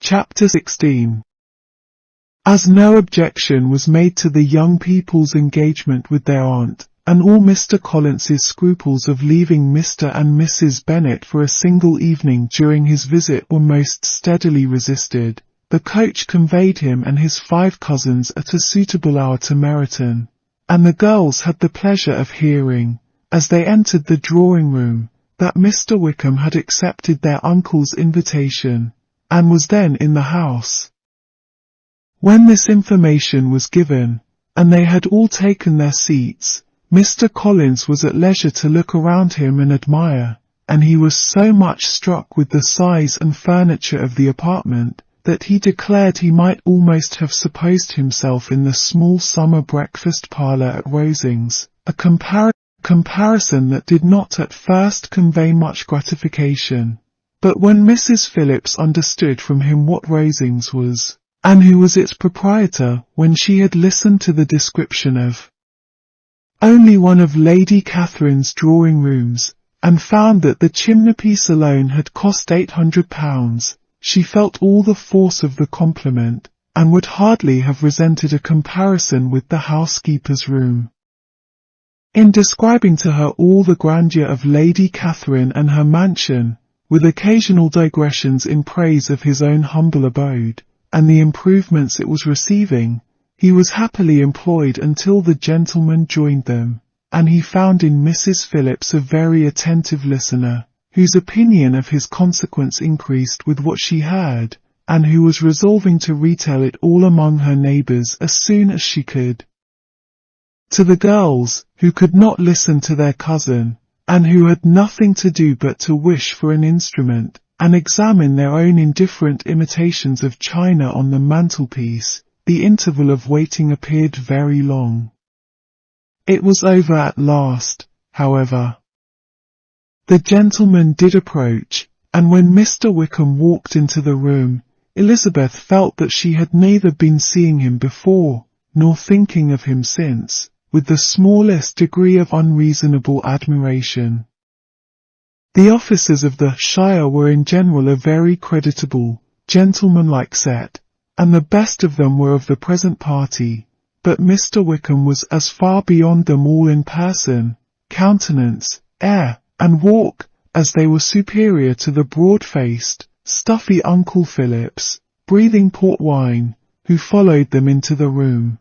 Chapter 16. As no objection was made to the young people's engagement with their aunt, and all Mr. Collins's scruples of leaving Mr. and Mrs. Bennet for a single evening during his visit were most steadily resisted, the coach conveyed him and his 5 cousins at a suitable hour to Meryton, and the girls had the pleasure of hearing, as they entered the drawing-room, that Mr. Wickham had accepted their uncle's invitation, and was then in the house. When this information was given, and they had all taken their seats, Mr. Collins was at leisure to look around him and admire, and he was so much struck with the size and furniture of the apartment, that he declared he might almost have supposed himself in the small summer breakfast parlour at Rosings, a comparison that did not at first convey much gratification. But when Mrs. Phillips understood from him what Rosings was, and who was its proprietor, when she had listened to the description of only one of Lady Catherine's drawing-rooms, and found that the chimney-piece alone had cost £800, she felt all the force of the compliment, and would hardly have resented a comparison with the housekeeper's room. In describing to her all the grandeur of Lady Catherine and her mansion, with occasional digressions in praise of his own humble abode, and the improvements it was receiving, he was happily employed until the gentlemen joined them, and he found in Mrs. Phillips a very attentive listener, whose opinion of his consequence increased with what she heard, and who was resolving to retail it all among her neighbours as soon as she could. To the girls, who could not listen to their cousin, and who had nothing to do but to wish for an instrument, and examine their own indifferent imitations of china on the mantelpiece, the interval of waiting appeared very long. It was over at last, however. The gentlemen did approach, and when Mr. Wickham walked into the room, Elizabeth felt that she had neither been seeing him before, nor thinking of him since, with the smallest degree of unreasonable admiration. The officers of the shire were in general a very creditable, gentlemanlike set, and the best of them were of the present party, but Mr. Wickham was as far beyond them all in person, countenance, air, and walk, as they were superior to the broad-faced, stuffy Uncle Phillips, breathing port wine, who followed them into the room.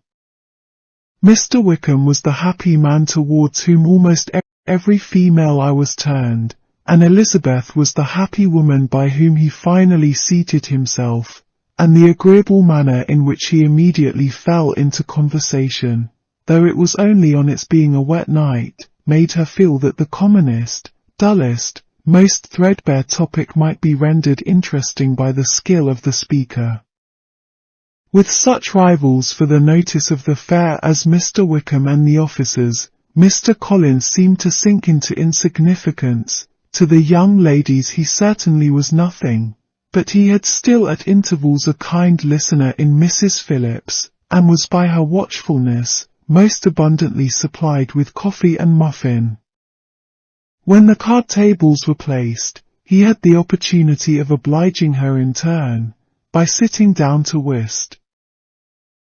Mr. Wickham was the happy man towards whom almost every female eye was turned, and Elizabeth was the happy woman by whom he finally seated himself, and the agreeable manner in which he immediately fell into conversation, though it was only on its being a wet night, made her feel that the commonest, dullest, most threadbare topic might be rendered interesting by the skill of the speaker. With such rivals for the notice of the fair as Mr. Wickham and the officers, Mr. Collins seemed to sink into insignificance. To the young ladies he certainly was nothing, but he had still at intervals a kind listener in Mrs. Phillips, and was by her watchfulness most abundantly supplied with coffee and muffin. When the card tables were placed, he had the opportunity of obliging her in turn, by sitting down to whist.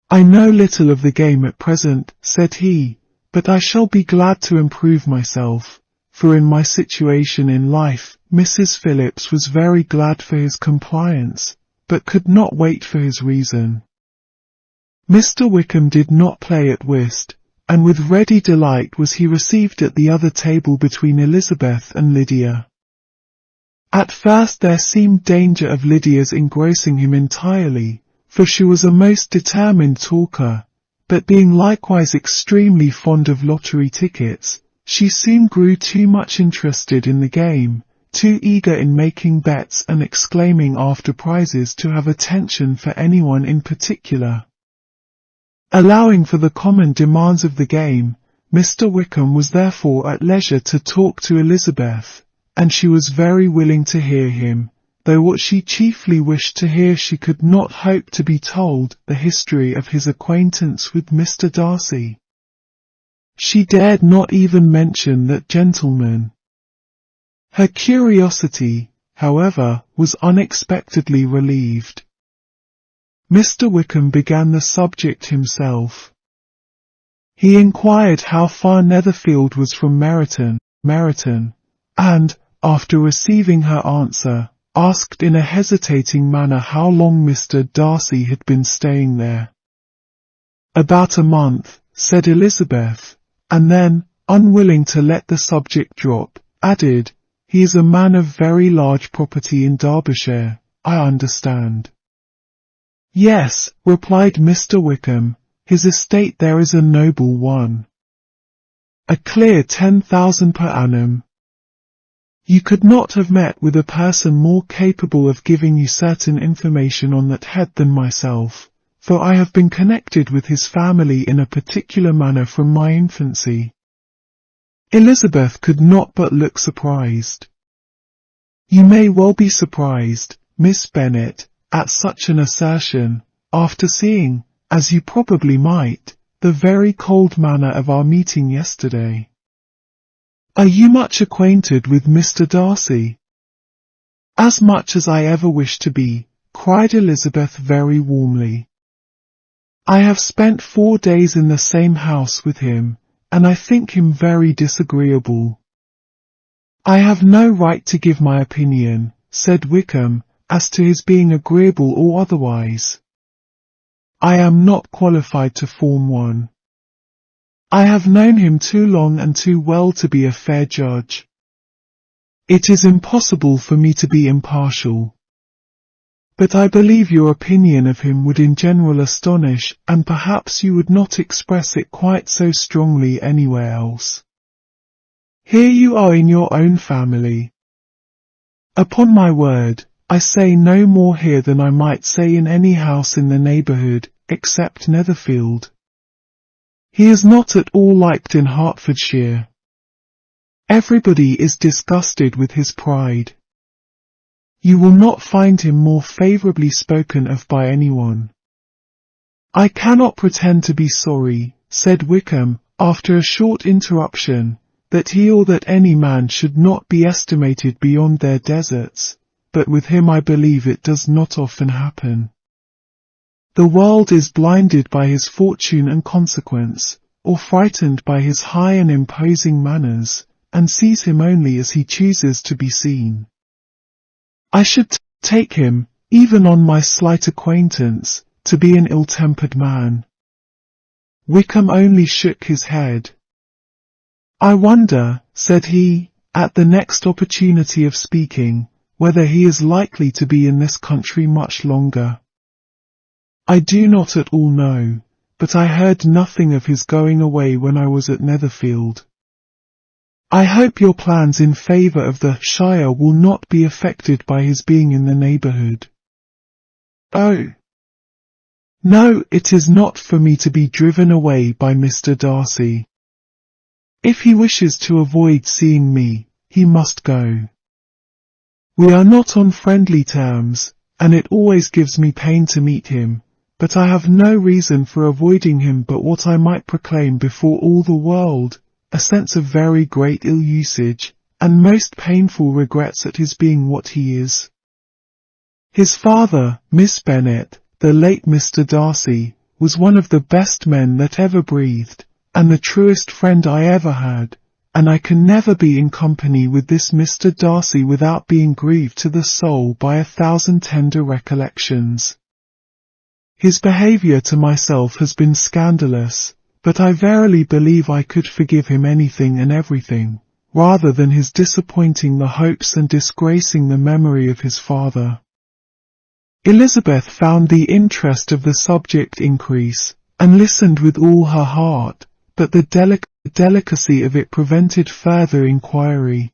"I know little of the game at present," said he, "but I shall be glad to improve myself, for in my situation in life, Mrs. Phillips was very glad for his compliance, but could not wait for his reason." Mr. Wickham did not play at whist, and with ready delight was he received at the other table between Elizabeth and Lydia. At first there seemed danger of Lydia's engrossing him entirely, for she was a most determined talker, but being likewise extremely fond of lottery tickets, she soon grew too much interested in the game, too eager in making bets and exclaiming after prizes to have attention for anyone in particular. Allowing for the common demands of the game, Mr. Wickham was therefore at leisure to talk to Elizabeth, and she was very willing to hear him, though what she chiefly wished to hear she could not hope to be told the history of his acquaintance with Mr. Darcy. She dared not even mention that gentleman. Her curiosity, however, was unexpectedly relieved. Mr. Wickham began the subject himself. He inquired how far Netherfield was from Meryton, and, after receiving her answer, asked in a hesitating manner how long Mr. Darcy had been staying there. "About a month," said Elizabeth, and then, unwilling to let the subject drop, added, "He is a man of very large property in Derbyshire, I understand." "Yes," replied Mr. Wickham, "his estate there is a noble one. A clear 10,000 per annum. You could not have met with a person more capable of giving you certain information on that head than myself, for I have been connected with his family in a particular manner from my infancy." Elizabeth could not but look surprised. "You may well be surprised, Miss Bennet, at such an assertion, after seeing, as you probably might, the very cold manner of our meeting yesterday. Are you much acquainted with Mr. Darcy?" "As much as I ever wish to be," cried Elizabeth very warmly. "I have spent 4 days in the same house with him, and I think him very disagreeable." "I have no right to give my opinion," said Wickham, "as to his being agreeable or otherwise. I am not qualified to form one. I have known him too long and too well to be a fair judge. It is impossible for me to be impartial. But I believe your opinion of him would in general astonish, and perhaps you would not express it quite so strongly anywhere else. Here you are in your own family. Upon my word, I say no more here than I might say in any house in the neighbourhood, except Netherfield. He is not at all liked in Hertfordshire. Everybody is disgusted with his pride. You will not find him more favourably spoken of by anyone." "I cannot pretend to be sorry," said Wickham, after a short interruption, "that he or that any man should not be estimated beyond their deserts, but with him I believe it does not often happen. The world is blinded by his fortune and consequence, or frightened by his high and imposing manners, and sees him only as he chooses to be seen. I should take him, even on my slight acquaintance, to be an ill-tempered man." Wickham only shook his head. "I wonder," said he, at the next opportunity of speaking, "whether he is likely to be in this country much longer. I do not at all know, but I heard nothing of his going away when I was at Netherfield. I hope your plans in favour of the shire will not be affected by his being in the neighbourhood." "Oh, no, it is not for me to be driven away by Mr. Darcy. If he wishes to avoid seeing me, he must go. We are not on friendly terms, and it always gives me pain to meet him, but I have no reason for avoiding him but what I might proclaim before all the world, a sense of very great ill-usage, and most painful regrets at his being what he is. His father, Miss Bennet, the late Mr. Darcy, was one of the best men that ever breathed, and the truest friend I ever had, and I can never be in company with this Mr. Darcy without being grieved to the soul by 1,000 tender recollections. His behaviour to myself has been scandalous, but I verily believe I could forgive him anything and everything, rather than his disappointing the hopes and disgracing the memory of his father." Elizabeth found the interest of the subject increase, and listened with all her heart, but the delicacy of it prevented further inquiry.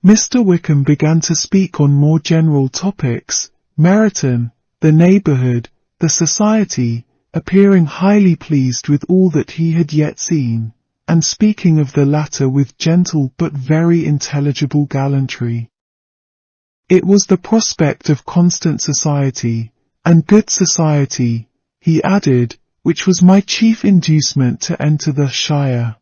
Mr. Wickham began to speak on more general topics, Meryton, the neighbourhood, the society, appearing highly pleased with all that he had yet seen, and speaking of the latter with gentle but very intelligible gallantry. It was the prospect of constant society, and good society, he added, which was my chief inducement to enter the shire.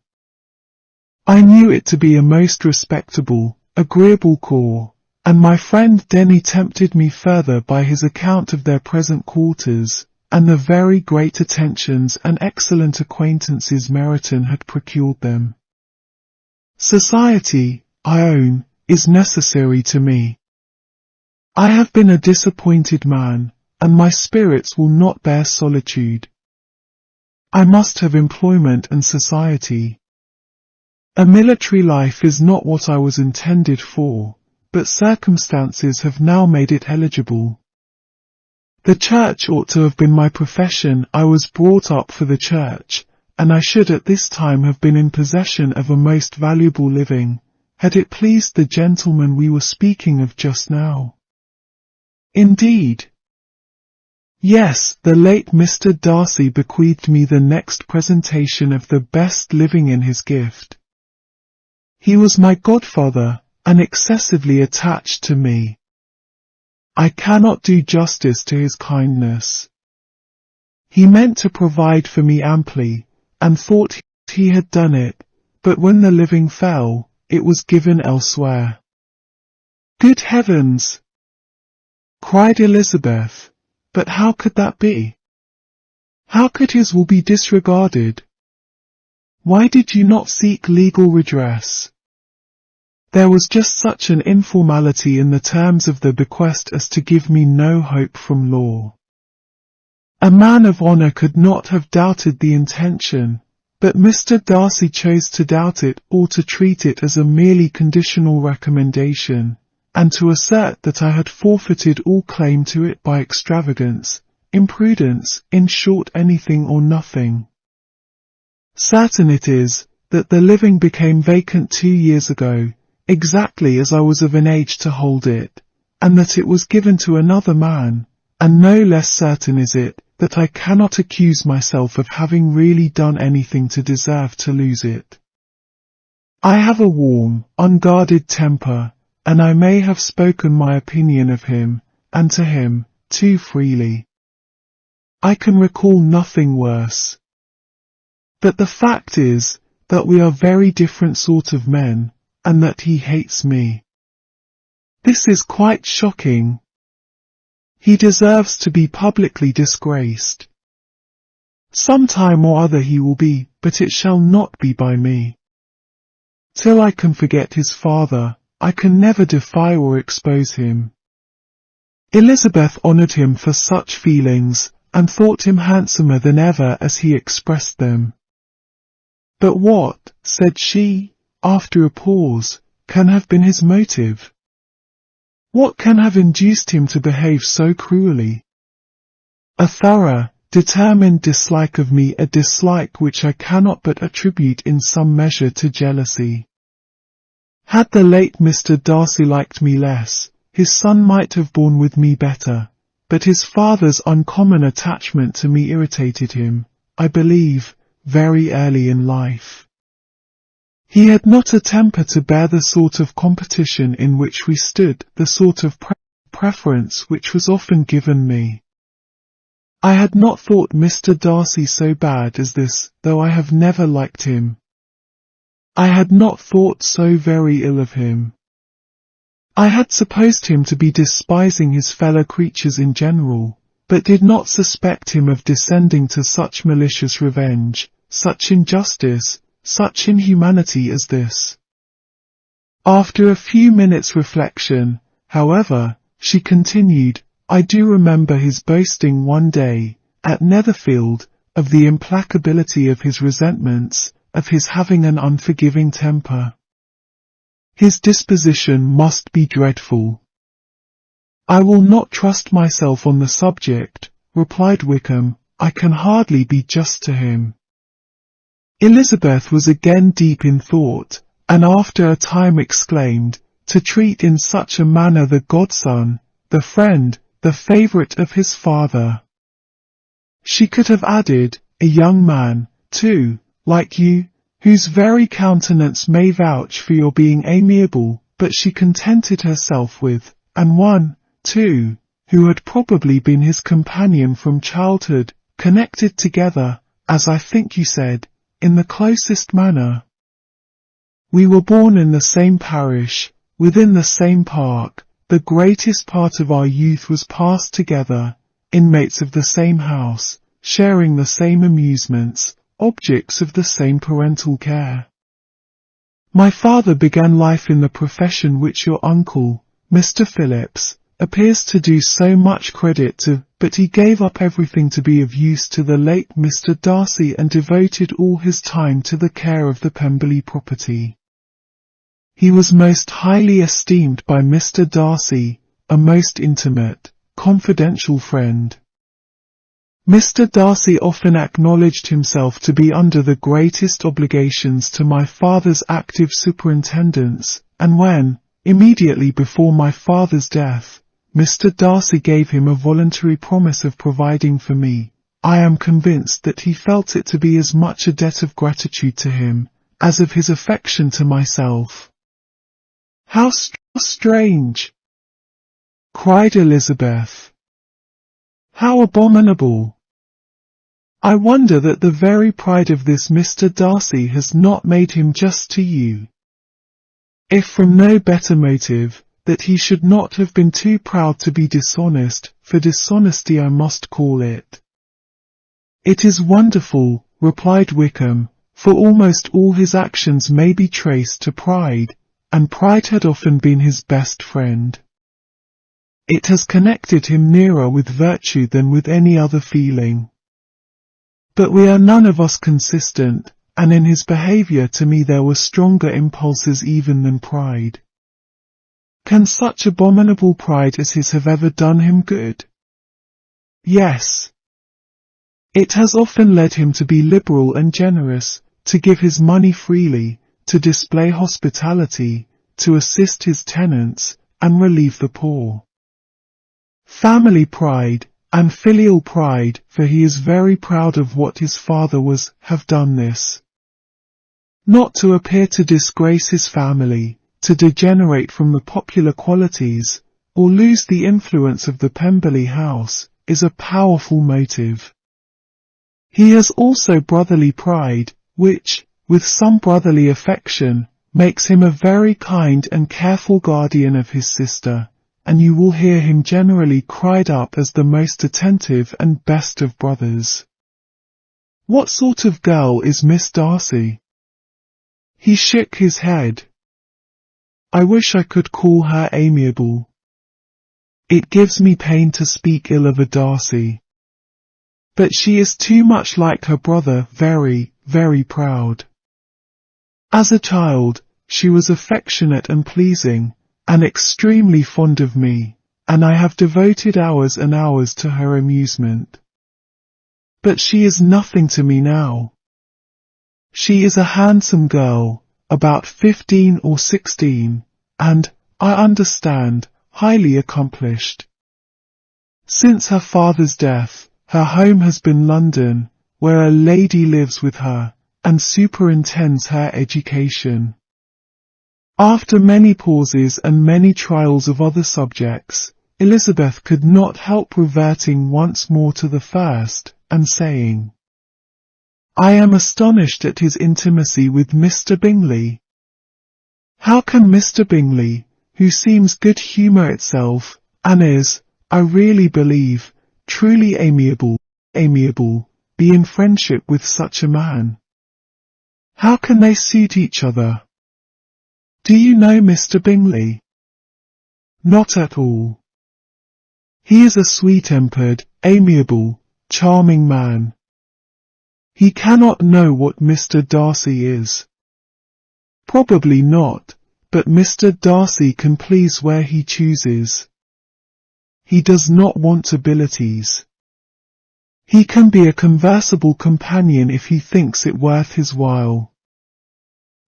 I knew it to be a most respectable, agreeable corps, and my friend Denny tempted me further by his account of their present quarters, and the very great attentions and excellent acquaintances Meryton had procured them. Society, I own, is necessary to me. I have been a disappointed man, and my spirits will not bear solitude. I must have employment and society. A military life is not what I was intended for, but circumstances have now made it eligible. The church ought to have been my profession. I was brought up for the church, and I should at this time have been in possession of a most valuable living, had it pleased the gentleman we were speaking of just now. Indeed. Yes, the late Mr. Darcy bequeathed me the next presentation of the best living in his gift. He was my godfather, and excessively attached to me. I cannot do justice to his kindness. He meant to provide for me amply, and thought he had done it, but when the living fell, it was given elsewhere. Good heavens! Cried Elizabeth, but how could that be? How could his will be disregarded? Why did you not seek legal redress? There was just such an informality in the terms of the bequest as to give me no hope from law. A man of honour could not have doubted the intention, but Mr. Darcy chose to doubt it or to treat it as a merely conditional recommendation, and to assert that I had forfeited all claim to it by extravagance, imprudence, in short anything or nothing. Certain it is, that the living became vacant 2 years ago, exactly as I was of an age to hold it, and that it was given to another man, and no less certain is it, that I cannot accuse myself of having really done anything to deserve to lose it. I have a warm, unguarded temper, and I may have spoken my opinion of him, and to him, too freely. I can recall nothing worse. But the fact is, that we are very different sort of men, and that he hates me. This is quite shocking. He deserves to be publicly disgraced. Some time or other he will be, but it shall not be by me. Till I can forget his father, I can never defy or expose him. Elizabeth honoured him for such feelings, and thought him handsomer than ever as he expressed them. But what, said she, after a pause, can have been his motive? What can have induced him to behave so cruelly? A thorough, determined dislike of me, a dislike which I cannot but attribute in some measure to jealousy. Had the late Mr. Darcy liked me less, his son might have borne with me better, but his father's uncommon attachment to me irritated him, I believe, very early in life. He had not a temper to bear the sort of competition in which we stood, the sort of preference which was often given me. I had not thought Mr. Darcy so bad as this, though I have never liked him. I had not thought so very ill of him. I had supposed him to be despising his fellow creatures in general, but did not suspect him of descending to such malicious revenge, such injustice, such inhumanity as this. After a few minutes' reflection, however, she continued, I do remember his boasting one day, at Netherfield, of the implacability of his resentments, of his having an unforgiving temper. His disposition must be dreadful. I will not trust myself on the subject, replied Wickham, I can hardly be just to him. Elizabeth was again deep in thought, and after a time exclaimed, to treat in such a manner the godson, the friend, the favourite of his father. She could have added, a young man, too, like you, whose very countenance may vouch for your being amiable, but she contented herself with, and one, too, who had probably been his companion from childhood, connected together, as I think you said, in the closest manner. We were born in the same parish, within the same park, the greatest part of our youth was passed together, inmates of the same house, sharing the same amusements, objects of the same parental care. My father began life in the profession which your uncle, Mr. Phillips, appears to do so much credit to, but he gave up everything to be of use to the late Mr. Darcy and devoted all his time to the care of the Pemberley property. He was most highly esteemed by Mr. Darcy, a most intimate, confidential friend. Mr. Darcy often acknowledged himself to be under the greatest obligations to my father's active superintendence, and when, immediately before my father's death, Mr. Darcy gave him a voluntary promise of providing for me, I am convinced that he felt it to be as much a debt of gratitude to him, as of his affection to myself. How strange! Cried Elizabeth. How abominable! I wonder that the very pride of this Mr. Darcy has not made him just to you. If from no better motive, that he should not have been too proud to be dishonest, for dishonesty I must call it. It is wonderful, replied Wickham, for almost all his actions may be traced to pride, and pride had often been his best friend. It has connected him nearer with virtue than with any other feeling. But we are none of us consistent, and in his behaviour to me there were stronger impulses even than pride. Can such abominable pride as his have ever done him good? Yes. It has often led him to be liberal and generous, to give his money freely, to display hospitality, to assist his tenants, and relieve the poor. Family pride, and filial pride, for he is very proud of what his father was, have done this. Not to appear to disgrace his family, to degenerate from the popular qualities, or lose the influence of the Pemberley house, is a powerful motive. He has also brotherly pride, which, with some brotherly affection, makes him a very kind and careful guardian of his sister, and you will hear him generally cried up as the most attentive and best of brothers. What sort of girl is Miss Darcy? He shook his head. I wish I could call her amiable. It gives me pain to speak ill of a Darcy. But she is too much like her brother, very, very proud. As a child, she was affectionate and pleasing, and extremely fond of me, and I have devoted hours and hours to her amusement. But she is nothing to me now. She is a handsome girl, about 15 or 16, and, I understand, highly accomplished. Since her father's death, her home has been London, where a lady lives with her, and superintends her education. After many pauses and many trials of other subjects, Elizabeth could not help reverting once more to the first, and saying, I am astonished at his intimacy with Mr. Bingley. How can Mr. Bingley, who seems good humour itself, and is, I really believe, truly amiable, be in friendship with such a man? How can they suit each other? Do you know Mr. Bingley? Not at all. He is a sweet-tempered, amiable, charming man. He cannot know what Mr. Darcy is. Probably not, but Mr. Darcy can please where he chooses. He does not want abilities. He can be a conversable companion if he thinks it worth his while.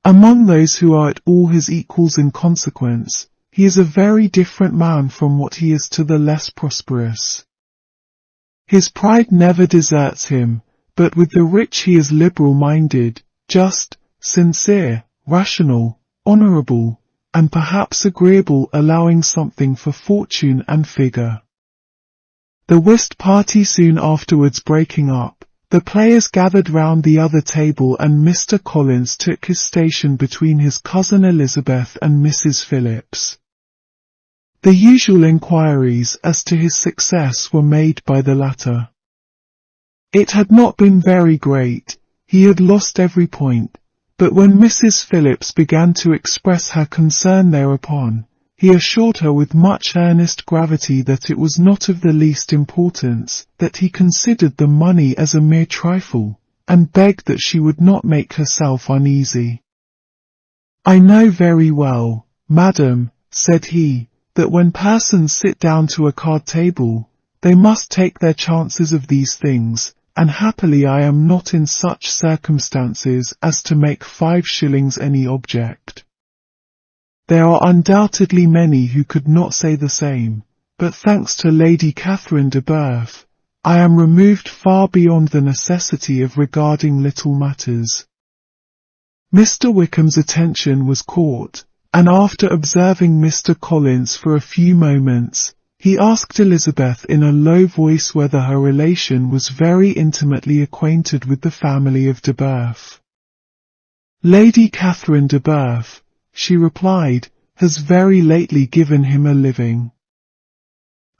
Among those who are at all his equals in consequence, he is a very different man from what he is to the less prosperous. His pride never deserts him, but with the rich he is liberal-minded, just, sincere, rational, honourable, and perhaps agreeable, allowing something for fortune and figure. The whist party soon afterwards breaking up, the players gathered round the other table and Mr. Collins took his station between his cousin Elizabeth and Mrs. Phillips. The usual inquiries as to his success were made by the latter. It had not been very great, he had lost every point, but when Mrs. Phillips began to express her concern thereupon, he assured her with much earnest gravity that it was not of the least importance, that he considered the money as a mere trifle, and begged that she would not make herself uneasy. "I know very well, madam," said he, "that when persons sit down to a card table, they must take their chances of these things, and happily I am not in such circumstances as to make 5 shillings any object. There are undoubtedly many who could not say the same, but thanks to Lady Catherine de Bourgh, I am removed far beyond the necessity of regarding little matters." Mr. Wickham's attention was caught, and after observing Mr. Collins for a few moments, he asked Elizabeth in a low voice whether her relation was very intimately acquainted with the family of de Bourgh. "Lady Catherine de Bourgh," she replied, "has very lately given him a living."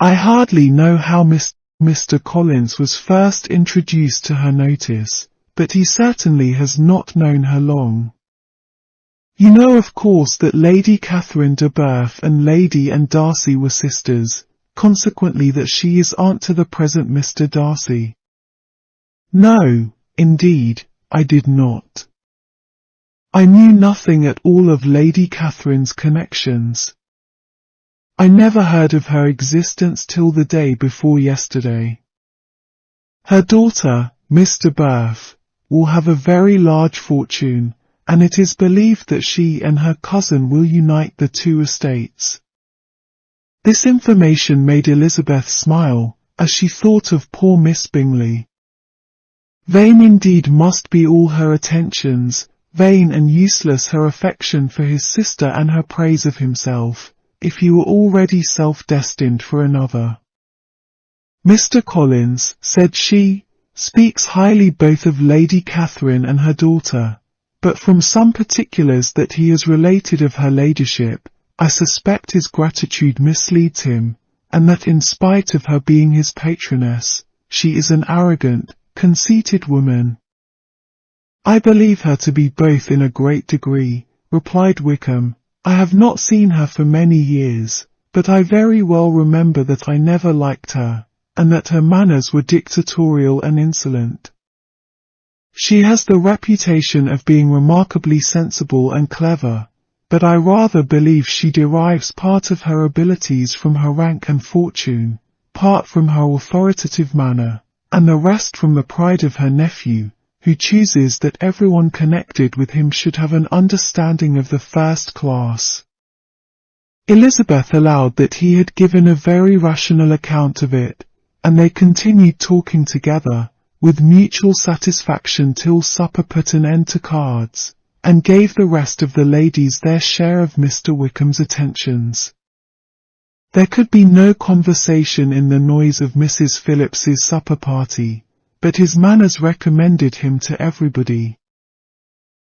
I hardly know how Mr. Collins was first introduced to her notice, but he certainly has not known her long. You know of course that Lady Catherine de Bourgh and Lady Anne Darcy were sisters, consequently that she is aunt to the present Mr. Darcy. No, indeed, I did not. I knew nothing at all of Lady Catherine's connections. I never heard of her existence till the day before yesterday. Her daughter, Miss de Bourgh, will have a very large fortune, and it is believed that she and her cousin will unite the 2 estates. This information made Elizabeth smile, as she thought of poor Miss Bingley. Vain indeed must be all her attentions, vain and useless her affection for his sister and her praise of himself, if he were already self-destined for another. "Mr. Collins," said she, "speaks highly both of Lady Catherine and her daughter, but from some particulars that he has related of her ladyship, I suspect his gratitude misleads him, and that in spite of her being his patroness, she is an arrogant, conceited woman." "I believe her to be both in a great degree," replied Wickham. "I have not seen her for many years, but I very well remember that I never liked her, and that her manners were dictatorial and insolent. She has the reputation of being remarkably sensible and clever, but I rather believe she derives part of her abilities from her rank and fortune, part from her authoritative manner, and the rest from the pride of her nephew, who chooses that everyone connected with him should have an understanding of the first class." Elizabeth allowed that he had given a very rational account of it, and they continued talking together, with mutual satisfaction till supper put an end to cards, and gave the rest of the ladies their share of Mr. Wickham's attentions. There could be no conversation in the noise of Mrs. Phillips's supper party, but his manners recommended him to everybody.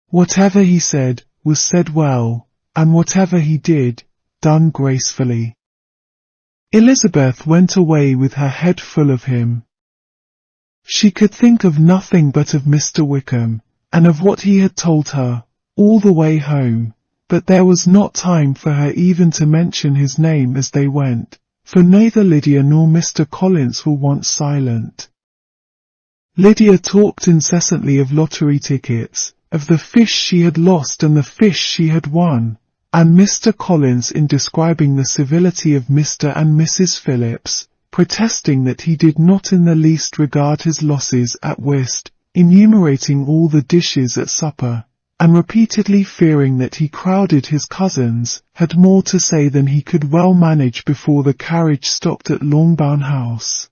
Whatever he said, was said well, and whatever he did, done gracefully. Elizabeth went away with her head full of him. She could think of nothing but of Mr. Wickham, and of what he had told her, all the way home, but there was not time for her even to mention his name as they went, for neither Lydia nor Mr. Collins were once silent. Lydia talked incessantly of lottery tickets, of the fish she had lost and the fish she had won, and Mr. Collins in describing the civility of Mr. and Mrs. Phillips, protesting that he did not in the least regard his losses at whist, enumerating all the dishes at supper, and repeatedly fearing that he crowded his cousins, had more to say than he could well manage before the carriage stopped at Longbourn House.